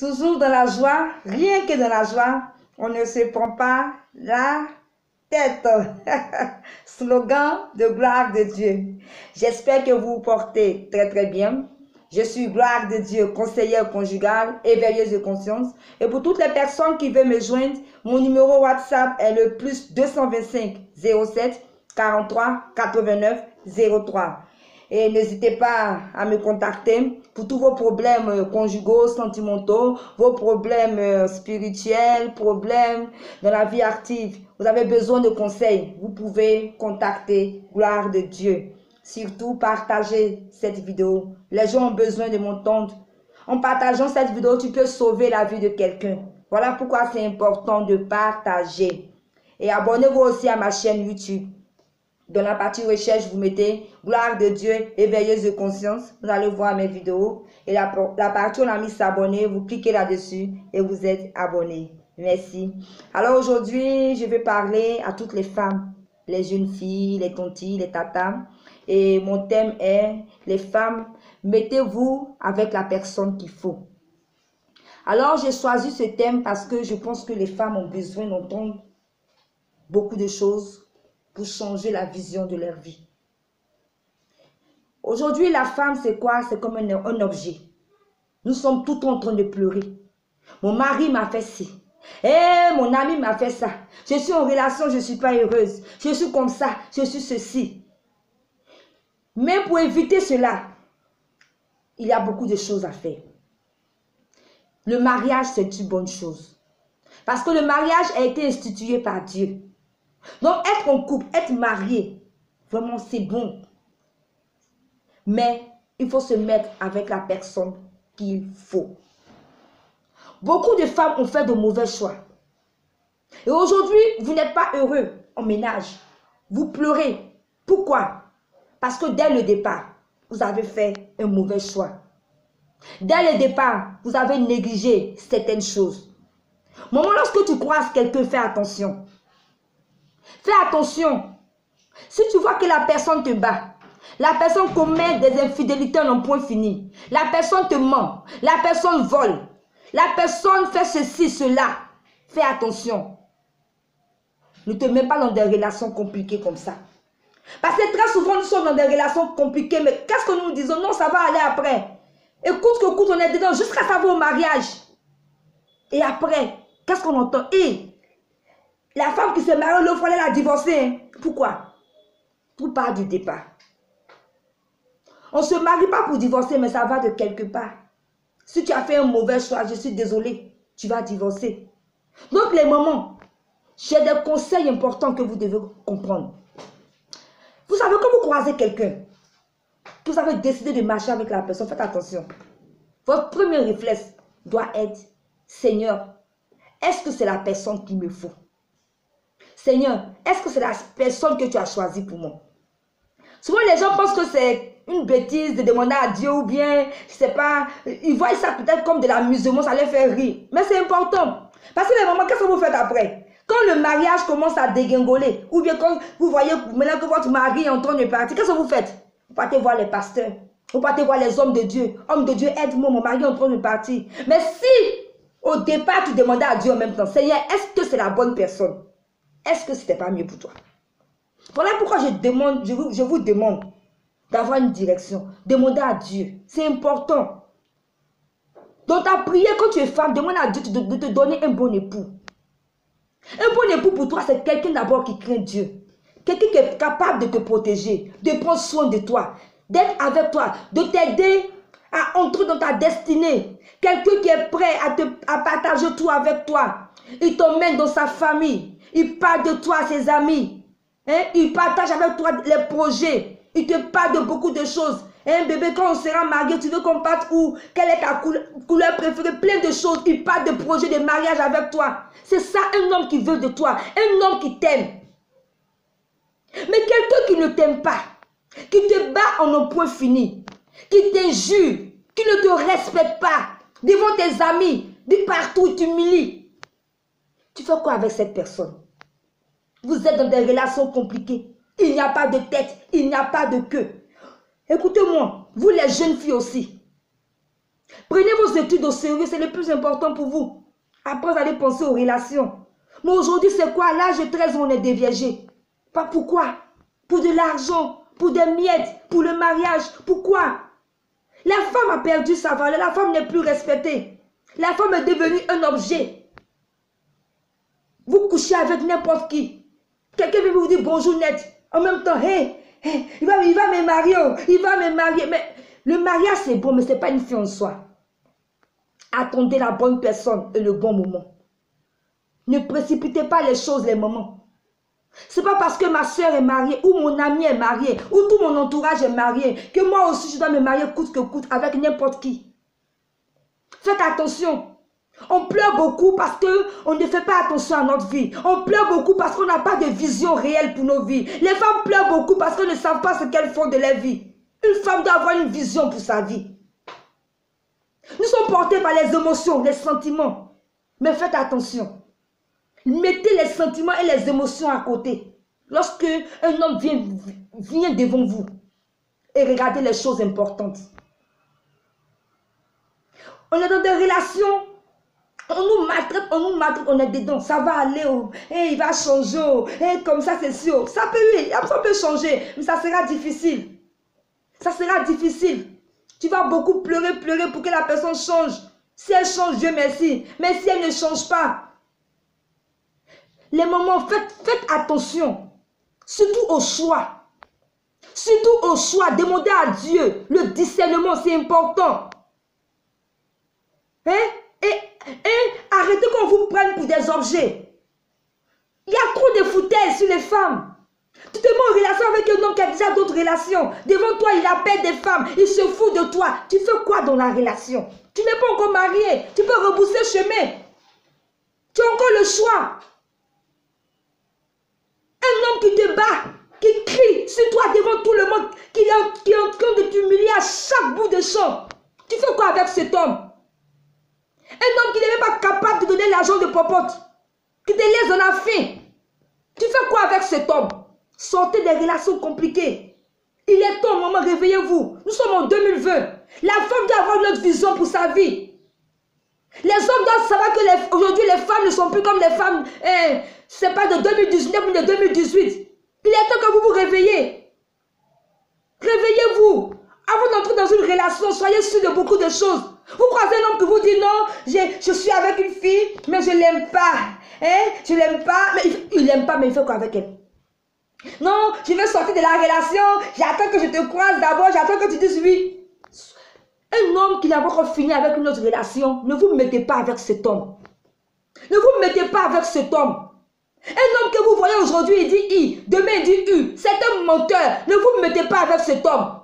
Toujours dans la joie, rien que dans la joie, on ne se prend pas la tête. Slogan de gloire de Dieu. J'espère que vous vous portez très bien. Je suis gloire de Dieu, conseillère conjugale, éveilleuse de conscience. Et pour toutes les personnes qui veulent me joindre, mon numéro WhatsApp est le +225 07 43 89 03. Et n'hésitez pas à me contacter pour tous vos problèmes conjugaux, sentimentaux, vos problèmes spirituels, problèmes dans la vie active. Vous avez besoin de conseils, vous pouvez contacter Gloire de Dieu. Surtout, partagez cette vidéo. Les gens ont besoin de m'entendre. En partageant cette vidéo, tu peux sauver la vie de quelqu'un. Voilà pourquoi c'est important de partager. Et abonnez-vous aussi à ma chaîne YouTube. Dans la partie recherche, vous mettez Gloire de Dieu, éveilleuse de conscience. Vous allez voir mes vidéos. Et la partie où on a mis s'abonner, vous cliquez là-dessus et vous êtes abonné. Merci. Alors aujourd'hui, je vais parler à toutes les femmes, les jeunes filles, les tontilles, les tatas. Et mon thème est les femmes, mettez-vous avec la personne qu'il faut. Alors j'ai choisi ce thème parce que je pense que les femmes ont besoin d'entendre beaucoup de choses pour changer la vision de leur vie. Aujourd'hui, la femme, c'est quoi? C'est comme un objet. Nous sommes tout en train de pleurer. Mon mari m'a fait ci. Mon ami m'a fait ça. Je suis en relation, je ne suis pas heureuse. Je suis comme ça, je suis ceci. Mais pour éviter cela, il y a beaucoup de choses à faire. Le mariage, c'est une bonne chose. Parce que le mariage a été institué par Dieu. Donc, être en couple, être marié, vraiment, c'est bon. Mais il faut se mettre avec la personne qu'il faut. Beaucoup de femmes ont fait de mauvais choix. Et aujourd'hui, vous n'êtes pas heureux en ménage. Vous pleurez. Pourquoi? Parce que dès le départ, vous avez fait un mauvais choix. Dès le départ, vous avez négligé certaines choses. Maman, lorsque tu croises quelqu'un, fais attention. Fais attention. Si tu vois que la personne te bat, la personne commet des infidélités en un point fini, la personne te ment, la personne vole, la personne fait ceci, cela, fais attention. Ne te mets pas dans des relations compliquées comme ça. Parce que très souvent, nous sommes dans des relations compliquées, mais qu'est-ce que nous disons? Non, ça va aller après. Et coûte que coûte, on est dedans jusqu'à ça va au mariage. Et après, qu'est-ce qu'on entend? La femme qui se marie, l'autre, elle a divorcé. Hein? Pourquoi? Tout part du départ. On ne se marie pas pour divorcer, mais ça va de quelque part. Si tu as fait un mauvais choix, je suis désolée, tu vas divorcer. Donc les mamans, j'ai des conseils importants que vous devez comprendre. Vous savez, quand vous croisez quelqu'un, que vous avez décidé de marcher avec la personne, faites attention. Votre premier réflexe doit être, Seigneur, est-ce que c'est la personne qu'il me faut? Seigneur, est-ce que c'est la personne que tu as choisie pour moi? Souvent, les gens pensent que c'est une bêtise de demander à Dieu ou bien, je ne sais pas, ils voient ça peut-être comme de l'amusement, ça les fait rire. Mais c'est important. Parce que les mamans, qu'est-ce que vous faites après? Quand le mariage commence à dégringoler, ou bien quand vous voyez maintenant que votre mari est en train de partir, qu'est-ce que vous faites? Vous partez voir les pasteurs, vous partez voir les hommes de Dieu. Homme de Dieu, aide-moi, mon mari est en train de partir. Mais si, au départ, tu demandais à Dieu en même temps, Seigneur, est-ce que c'est la bonne personne? Est-ce que ce n'était pas mieux pour toi? Voilà pourquoi je vous demande d'avoir une direction. Demandez à Dieu. C'est important. Dans ta prière, quand tu es femme, demande à Dieu de te donner un bon époux. Un bon époux pour toi, c'est quelqu'un d'abord qui craint Dieu. Quelqu'un qui est capable de te protéger, de prendre soin de toi, d'être avec toi, de t'aider à entrer dans ta destinée. Quelqu'un qui est prêt à partager tout avec toi. Il t'emmène dans sa famille. Il parle de toi à ses amis. Il partage avec toi les projets. Il te parle de beaucoup de choses. Bébé, quand on sera marié, tu veux qu'on parte où? Quelle est ta couleur préférée? Plein de choses. Il parle de projets de mariage avec toi. C'est ça un homme qui veut de toi. Un homme qui t'aime. Mais quelqu'un qui ne t'aime pas, qui te bat en un point fini, qui t'injure, qui ne te respecte pas, devant tes amis, de partout, il t'humilie. Tu fais quoi avec cette personne? Vous êtes dans des relations compliquées. Il n'y a pas de tête, il n'y a pas de queue. Écoutez-moi, vous les jeunes filles aussi. Prenez vos vos études au sérieux, c'est le plus important pour vous. Après, vous allez penser aux relations. Mais aujourd'hui, c'est quoi? L'âge de 13 ans, on est déviagé. Pas pourquoi? Pour de l'argent, pour des miettes, pour le mariage. Pourquoi? La femme a perdu sa valeur. La femme n'est plus respectée. La femme est devenue un objet. Vous couchez avec n'importe qui. Quelqu'un vient vous dire bonjour net. En même temps, hey, il va me marier. Il va me marier. Mais le mariage, c'est bon, mais ce n'est pas une fin en soi. Attendez la bonne personne et le bon moment. Ne précipitez pas les choses, les moments. Ce n'est pas parce que ma soeur est mariée, ou mon ami est marié, ou tout mon entourage est marié, que moi aussi je dois me marier coûte que coûte avec n'importe qui. Faites attention. On pleure beaucoup parce qu'on ne fait pas attention à notre vie. On pleure beaucoup parce qu'on n'a pas de vision réelle pour nos vies. Les femmes pleurent beaucoup parce qu'elles ne savent pas ce qu'elles font de leur vie. Une femme doit avoir une vision pour sa vie. Nous sommes portés par les émotions, les sentiments. Mais faites attention. Mettez les sentiments et les émotions à côté. Lorsque un homme vient devant vous et regardez les choses importantes. On est dans des relations, on nous maltraite, on est dedans. Ça va aller, il va changer, comme ça c'est sûr. Ça peut changer, mais ça sera difficile. Ça sera difficile. Tu vas beaucoup pleurer pour que la personne change. Si elle change, Dieu merci. Mais si elle ne change pas, les moments, faites attention. Surtout au choix. Surtout au choix. Demandez à Dieu. Le discernement, c'est important. Et arrêtez qu'on vous prenne pour des objets. Il y a trop de foutaises sur les femmes. Tu te mets en relation avec un homme qui a déjà d'autres relations. Devant toi, il appelle des femmes. Il se fout de toi. Tu fais quoi dans la relation? Tu n'es pas encore marié. Tu peux rebousser chemin. Tu as encore le choix. Un homme qui te bat, qui crie sur toi devant tout le monde, qui est en train de t'humilier à chaque bout de champ. Tu fais quoi avec cet homme? Un homme qui n'est même pas capable de donner l'argent de popote, qui te laisse dans la faim. Tu fais quoi avec cet homme? Sortez des relations compliquées. Il est temps, maman, réveillez-vous. Nous sommes en 2020. La femme doit avoir notre vision pour sa vie. Les hommes doivent savoir que aujourd'hui les femmes ne sont plus comme les femmes, c'est pas de 2019 mais de 2018. Il est temps que vous vous réveillez. Réveillez-vous. Avant d'entrer dans une relation, soyez sûr de beaucoup de choses. Vous croisez un homme qui vous dit non, je suis avec une fille, mais je ne l'aime pas. Je ne l'aime pas, mais il n'aime pas, mais il fait quoi avec elle? Non, je veux sortir de la relation, j'attends que je te croise d'abord, j'attends que tu dises oui. Un homme qui n'a pas encore fini avec une autre relation, ne vous mettez pas avec cet homme. Ne vous mettez pas avec cet homme. Un homme que vous voyez aujourd'hui, il dit I, demain il dit U. C'est un menteur. Ne vous mettez pas avec cet homme.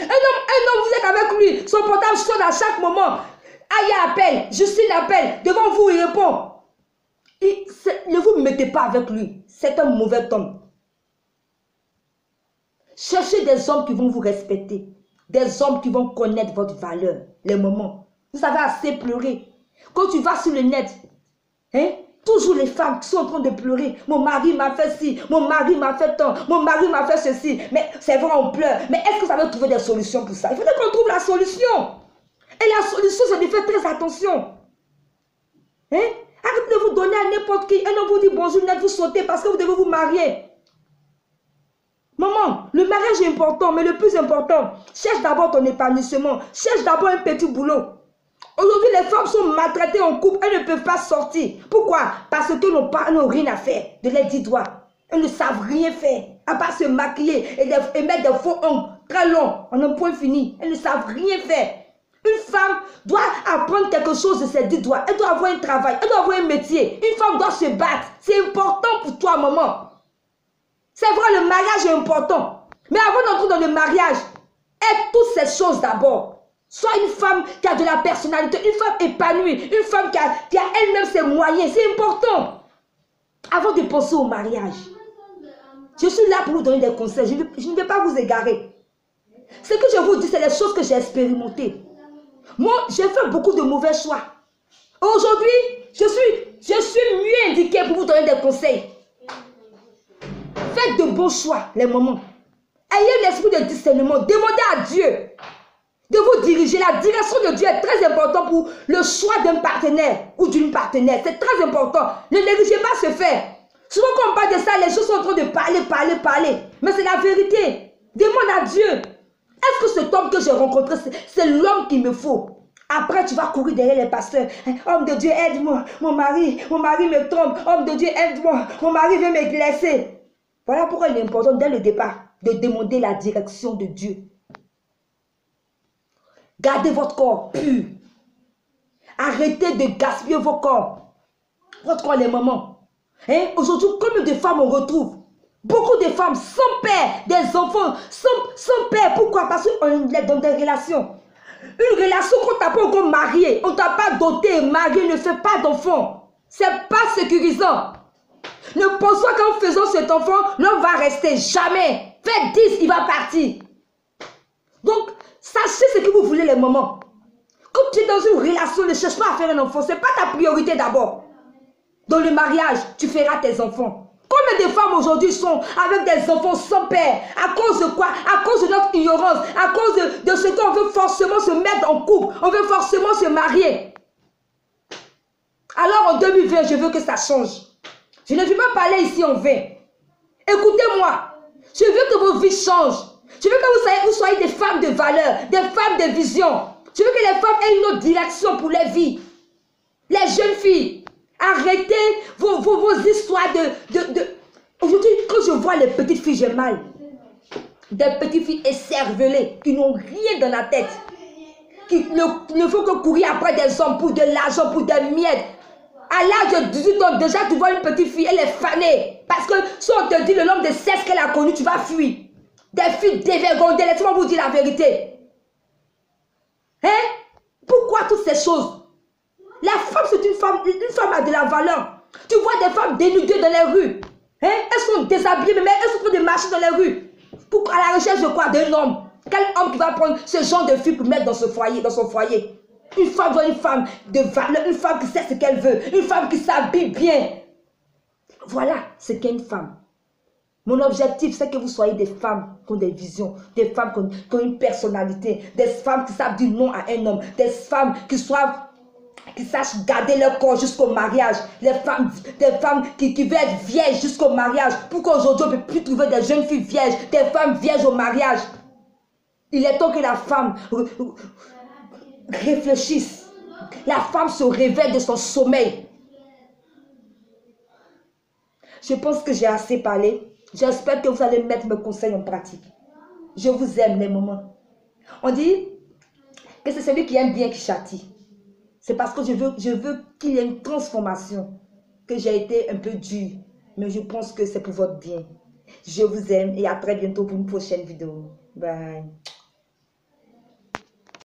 Un homme, vous êtes avec lui, son portable sonne à chaque moment. Aïe appelle, Justine appelle, devant vous il répond. Ne vous mettez pas avec lui. C'est un mauvais homme. Cherchez des hommes qui vont vous respecter. Des hommes qui vont connaître votre valeur. Les moments. Vous avez assez pleuré. Quand tu vas sur le net, toujours les femmes qui sont en train de pleurer. Mon mari m'a fait ci, mon mari m'a fait tant, mon mari m'a fait ceci. Mais c'est vrai, on pleure. Mais est-ce que ça va trouver des solutions pour ça? Il faudrait qu'on trouve la solution. Et la solution, c'est de faire très attention. Arrêtez de vous donner à n'importe qui. Un homme vous dit bonjour, net, vous sautez parce que vous devez vous marier. Maman, le mariage est important, mais le plus important, cherche d'abord ton épanouissement. Cherche d'abord un petit boulot. Aujourd'hui, les femmes sont maltraitées en couple, elles ne peuvent pas sortir. Pourquoi? Parce que n'ont rien à faire de leurs 10 doigts. Elles ne savent rien faire, à part se maquiller et mettre des faux ongles très longs, en un point fini. Elles ne savent rien faire. Une femme doit apprendre quelque chose de ses 10 doigts. Elle doit avoir un travail, elle doit avoir un métier. Une femme doit se battre. C'est important pour toi, maman. C'est vrai, le mariage est important. Mais avant d'entrer dans le mariage, aide toutes ces choses d'abord. Sois une femme qui a de la personnalité, une femme épanouie, une femme qui a elle-même ses moyens. C'est important. Avant de penser au mariage, je suis là pour vous donner des conseils. Je ne vais pas vous égarer. Ce que je vous dis, c'est les choses que j'ai expérimentées. Moi, j'ai fait beaucoup de mauvais choix. Aujourd'hui, je suis mieux indiquée pour vous donner des conseils. Faites de bons choix, les moments. Ayez l'esprit de discernement. Demandez à Dieu. de vous diriger. La direction de Dieu est très importante pour le choix d'un partenaire ou d'une partenaire. C'est très important. Ne négligez pas ce fait. Souvent quand on parle de ça, les gens sont en train de parler. Mais c'est la vérité. Demande à Dieu. Est-ce que cet homme que j'ai rencontré, c'est l'homme qu'il me faut? Après, tu vas courir derrière les pasteurs. Homme de Dieu, aide-moi. Mon mari me trompe. Homme de Dieu, aide-moi. Mon mari veut me blesser. Voilà pourquoi il est important dès le départ de demander la direction de Dieu. Gardez votre corps pur. Arrêtez de gaspiller vos corps. Votre corps, les mamans. Aujourd'hui, combien de femmes on retrouve? Beaucoup de femmes sans père, des enfants sans père. Pourquoi? Parce qu'on est dans des relations. Une relation qu'on t'a pas encore mariée, on t'a pas doté, marié, ne fait pas d'enfant. C'est pas sécurisant. Ne pense pas qu'en faisant cet enfant, l'homme va rester. Jamais. Faites 10, il va partir. Donc, sachez ce que vous voulez les mamans. Quand tu es dans une relation, ne cherche pas à faire un enfant. Ce n'est pas ta priorité d'abord. Dans le mariage, tu feras tes enfants. Combien de femmes aujourd'hui sont avec des enfants sans père? À cause de quoi? À cause de notre ignorance. À cause de ce qu'on veut forcément se mettre en couple. On veut forcément se marier. Alors en 2020, je veux que ça change. Je ne veux pas parler ici en vain. Écoutez-moi. Je veux que vos vies changent. Je veux que vous soyez des femmes de valeur, des femmes de vision. Je veux que les femmes aient une autre direction pour les vies. Les jeunes filles, arrêtez vos histoires de... Aujourd'hui, quand je vois les petites filles, j'ai mal. Des petites filles écervelées, qui n'ont rien dans la tête. Qui ne font que courir après des hommes pour de l'argent, pour des miettes. À l'âge de 18 ans, déjà tu vois une petite fille, elle est fanée. Parce que si on te dit le nombre de sexe qu'elle a connu, tu vas fuir. Des filles dévergondées, laissez-moi vous dire la vérité. Pourquoi toutes ces choses? La femme, c'est une femme a de la valeur. Tu vois des femmes dénudées dans les rues. Elles sont déshabillées, mais elles sont en train de marcher dans les rues. À la recherche de quoi? D'un homme. Quel homme qui va prendre ce genre de fille pour mettre dans son foyer? Une femme doit une femme de valeur, une femme qui sait ce qu'elle veut, une femme qui s'habille bien. Voilà ce qu'est une femme. Mon objectif, c'est que vous soyez des femmes qui ont des visions, des femmes qui ont une personnalité, des femmes qui savent dire non à un homme, des femmes qui sachent garder leur corps jusqu'au mariage, des femmes qui veulent être vierges jusqu'au mariage. Pourquoi aujourd'hui on ne peut plus trouver des jeunes filles vierges, des femmes vierges au mariage? Il est temps que la femme réfléchisse. La femme se réveille de son sommeil. Je pense que j'ai assez parlé. J'espère que vous allez mettre mes conseils en pratique. Je vous aime les mamans. On dit que c'est celui qui aime bien qui châtie. C'est parce que je veux qu'il y ait une transformation. Que j'ai été un peu dure. Mais je pense que c'est pour votre bien. Je vous aime et à très bientôt pour une prochaine vidéo. Bye.